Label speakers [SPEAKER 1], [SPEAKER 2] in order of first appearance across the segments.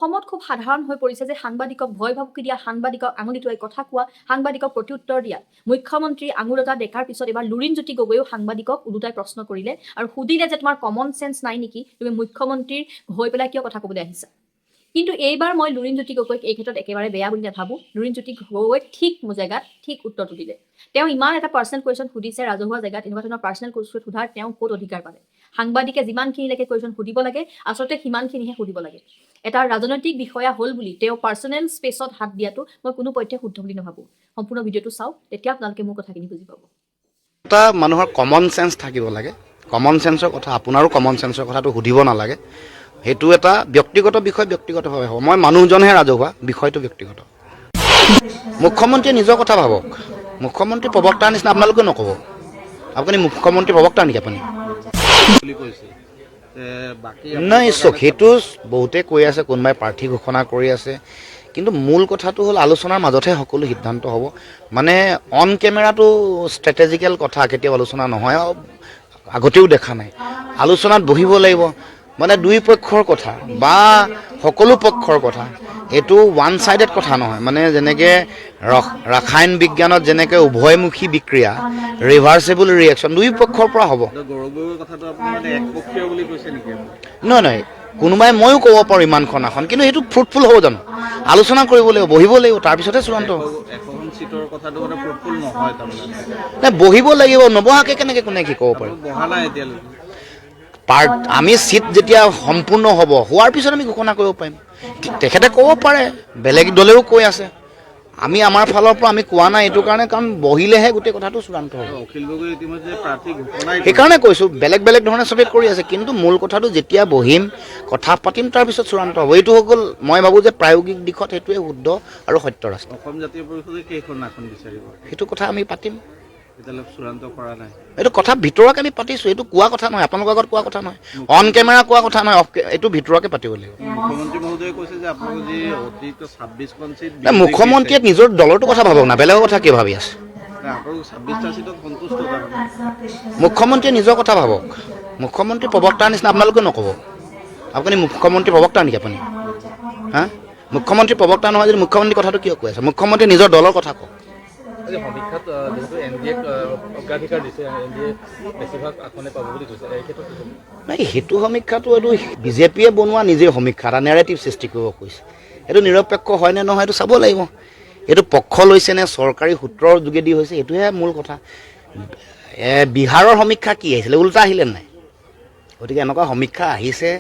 [SPEAKER 1] অসমত খুব সাধাৰণ হৈ পৰিছে যে সাংবাদিকক ভয় ভাবুকি দিয়া, সাংবাদিকক আঙুলি টোৱাই কথা কোৱা, সাংবাদিকক প্ৰত্যুত্তৰ দিয়া। মুখ্যমন্ত্ৰী আঙুল এটা দেখাৰ পিছত এবাৰ লুৰিণজ্যোতি গগৈয়েও সাংবাদিকক ওলোটাই প্ৰশ্ন কৰিলে আৰু সুধিলে যে তোমাৰ কমন চেন্স নাই নেকি, তুমি মুখ্যমন্ত্ৰীৰ হৈ পেলাই কিয় কথা ক'বলৈ আহিছা। কিন্তু এইবাৰ মই লুৰিণজ্যোতি গগৈক এই ক্ষেত্ৰত একেবাৰে বেয়া বুলি নাভাবোঁ। লুৰিণজ্যোতি গগৈ ঠিক জেগাত ঠিক উত্তৰটো দিলে। তেওঁ ইমান এটা পাৰ্চনেল কুৱেশ্যন সুধিছে ৰাজহুৱা জেগাত, এনেকুৱা ধৰণৰ পাৰ্চনেল কুৱেশ্যন সোধাৰ তেওঁ ক'ত অধিকাৰ পালে। সাংবাদিকে যিমানখিনিলৈকে কুৱেশ্যন সুধিব লাগে আচলতে সিমানখিনিহে সুধিব লাগে। এটা ৰাজনৈতিক বিষয়া হ'ল বুলি তেওঁ পাৰ্চনেল স্পেচত হাত দিয়াটো মই কোনো পধ্যে শুদ্ধ বুলি নাভাবোঁ। সম্পূৰ্ণ ভিডিঅ'টো চাওক, তেতিয়া আপোনালোকে মোৰ কথাখিনি বুজি পাব।
[SPEAKER 2] এটা মানুহৰ কমন চেন্স থাকিব লাগে। কমন চেন্সৰ কথা, আপোনাৰো কমন চেন্সৰ কথাটো সুধিব নালাগে। সেইটো এটা ব্যক্তিগত বিষয়, ব্যক্তিগতভাৱে হ'ব। মই মানুহজনহে ৰাজহুৱা, বিষয়টো ব্যক্তিগত। মুখ্যমন্ত্ৰীয়ে নিজৰ কথা ভাবক। মুখ্যমন্ত্ৰী প্ৰবক্তাৰ নিচিনা আপোনালোকে নক'ব। আপুনি মুখ্যমন্ত্ৰী প্ৰবক্তা নেকি আপুনি? নাই, চক সেইটো বহুতে কৈ আছে, কোনোবাই প্ৰাৰ্থী ঘোষণা কৰি আছে, কিন্তু মূল কথাটো হ'ল আলোচনাৰ মাজতহে সকলো সিদ্ধান্ত হ'ব। মানে অন কেমেৰাটো ষ্ট্ৰেটেজিকেল কথা কেতিয়াও আলোচনা নহয়, আগতেও দেখা নাই। আলোচনাত বহিব লাগিব, মানে দুই পক্ষৰ কথা বা সকলো পক্ষৰ কথা। এইটো ওৱান ছাইডেড কথা নহয়। মানে যেনেকৈ ৰাসায়ন বিজ্ঞানত যেনেকৈ উভয়মুখী বিক্ৰিয়া, ৰিভাৰ্চেবল ৰিয়েকশ্যন দুই পক্ষৰ পৰা হ'ব। নহয় নহয়, কোনোবাই ময়ো ক'ব পাৰোঁ ইমানখন আসন, কিন্তু সেইটো ফ্ৰুটফুল হ'ব জানো? আলোচনা কৰিব লাগিব, বহিব লাগিব, তাৰপিছতহে চূড়ান্ত হ'ব। নাই, বহিব লাগিব, নবহাকৈ কেনেকৈ কোনে কি ক'ব পাৰে? আমি চিট যেতিয়া সম্পূৰ্ণ হ'ব, হোৱাৰ পিছত আমি ঘোষণা কৰিব পাৰিম। তেখেতে ক'ব পাৰে, বেলেগ দলেও কৈ আছে, আমি আমাৰ ফালৰ পৰা আমি কোৱা নাই এইটো কাৰণে, কাৰণ বহিলেহে গোটেই কথাটো চূড়ান্ত হ'ব। সেইকাৰণে কৈছোঁ, বেলেগ বেলেগ ধৰণে চবেই কৰি আছে, কিন্তু মূল কথাটো যেতিয়া বহিম, কথা পাতিম, তাৰপিছত চূড়ান্ত হ'ব। এইটো হৈ গ'ল, মই ভাবোঁ যে প্ৰায়োগিক দিশত সেইটোৱে শুদ্ধ আৰু সত্য ৰাস্তা।
[SPEAKER 3] অসম জাতীয় পৰিষদে কেইখন আসন বিচাৰিব?
[SPEAKER 2] সেইটো কথা আমি পাতিম।
[SPEAKER 3] চূড়ান্ত কৰা নাই,
[SPEAKER 2] এইটো কথা ভিতৰুৱাকে আমি পাতিছোঁ, এইটো কোৱা কথা নহয়, আপোনালোকৰ আগত কোৱা কথা নহয়, অন কেমেৰা কোৱা কথা নহয়, এইটো ভিতৰুৱাকে পাতিব লাগিব।
[SPEAKER 3] মুখ্যমন্ত্ৰী মহোদয়ে কৈছে যে আপোনালোকে যি অতিৰিক্ত 26খন চিট,
[SPEAKER 2] মুখ্যমন্ত্ৰীয়ে নিজৰ দলটোৰ কথা ভাবক না, বেলেগৰ কথা কি ভাবি আছে?
[SPEAKER 3] আপোনালোক 26টা চিটত সন্তুষ্ট।
[SPEAKER 2] মুখ্যমন্ত্ৰীয়ে নিজৰ কথা ভাবক। মুখ্যমন্ত্ৰী প্ৰবক্তাৰ নিচিনা আপোনালোকে নক'ব। আপুনি মুখ্যমন্ত্ৰী প্ৰবক্তা নেকি আপুনি? হা, মুখ্যমন্ত্ৰী প্ৰবক্তা নহয় যদি মুখ্যমন্ত্ৰী কথাটো কিয় কৈ আছে? মুখ্যমন্ত্ৰী নিজৰ দলৰ কথা কওক।
[SPEAKER 4] সমীক্ষাত যিহেতু NDA অগ্ৰাধিকাৰ দিছে, NDA বেছিভাগ আসনে পাব বুলি কৈছে, এই ক্ষেত্ৰত
[SPEAKER 2] নাই, সেইটো সমীক্ষাটো এইটো বিজেপিয়ে বনোৱা নিজে সমীক্ষা, এটা নেৰেটিভ সৃষ্টি কৰিব কৈছে। এইটো নিৰপেক্ষ হয় নে নহয়, এইটো চাব লাগিব। এইটো পক্ষ লৈছে নে চৰকাৰী সূত্ৰৰ যোগেদি হৈছে, এইটোহে মূল কথা। বিহাৰৰ সমীক্ষা কি আহিছিলে, ওলোটা আহিলে নাই? গতিকে এনেকুৱা সমীক্ষা আহিছে,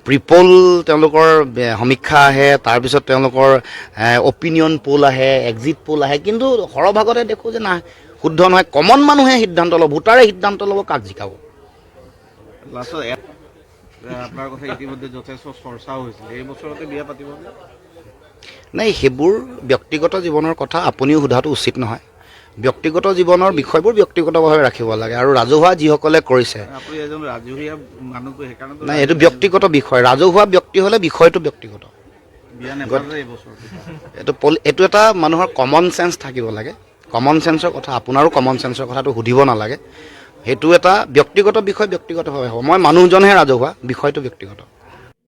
[SPEAKER 2] প্ৰিপল তেওঁলোকৰ সমীক্ষা আহে, তাৰপিছত তেওঁলোকৰ অপিনিয়ন পোল আহে, এক্সিট পোল আহে, কিন্তু সৰহভাগতে দেখোঁ যে নাই, শুদ্ধ নহয়। কমন মানুহে সিদ্ধান্ত ল'ব, ভোটাৰে সিদ্ধান্ত ল'ব কাক জিকাব।
[SPEAKER 3] আপোনাৰ কথা ইতিমধ্যে যথেষ্ট চৰ্চাও হৈছিল, এই বছৰতে বিয়া পাতিব
[SPEAKER 2] নাই, সেইবোৰ ব্যক্তিগত জীৱনৰ কথা, আপুনিও সোধাটো উচিত নহয়। ব্যক্তিগত জীৱনৰ বিষয়বোৰ ব্যক্তিগতভাৱে ৰাখিব লাগে, আৰু ৰাজহুৱা যিসকলে কৰিছে, নাই, এইটো ব্যক্তিগত বিষয়। ৰাজহুৱা ব্যক্তি হ'লে বিষয়টো ব্যক্তিগত। এইটো এটা মানুহৰ কমন চেন্স থাকিব লাগে। কমন চেন্সৰ কথা, আপোনাৰো কমন চেন্সৰ কথাটো সুধিব নালাগে। সেইটো এটা ব্যক্তিগত বিষয়, ব্যক্তিগতভাৱে হ'ব। মই মানুহজনহে ৰাজহুৱা, বিষয়টো ব্যক্তিগত।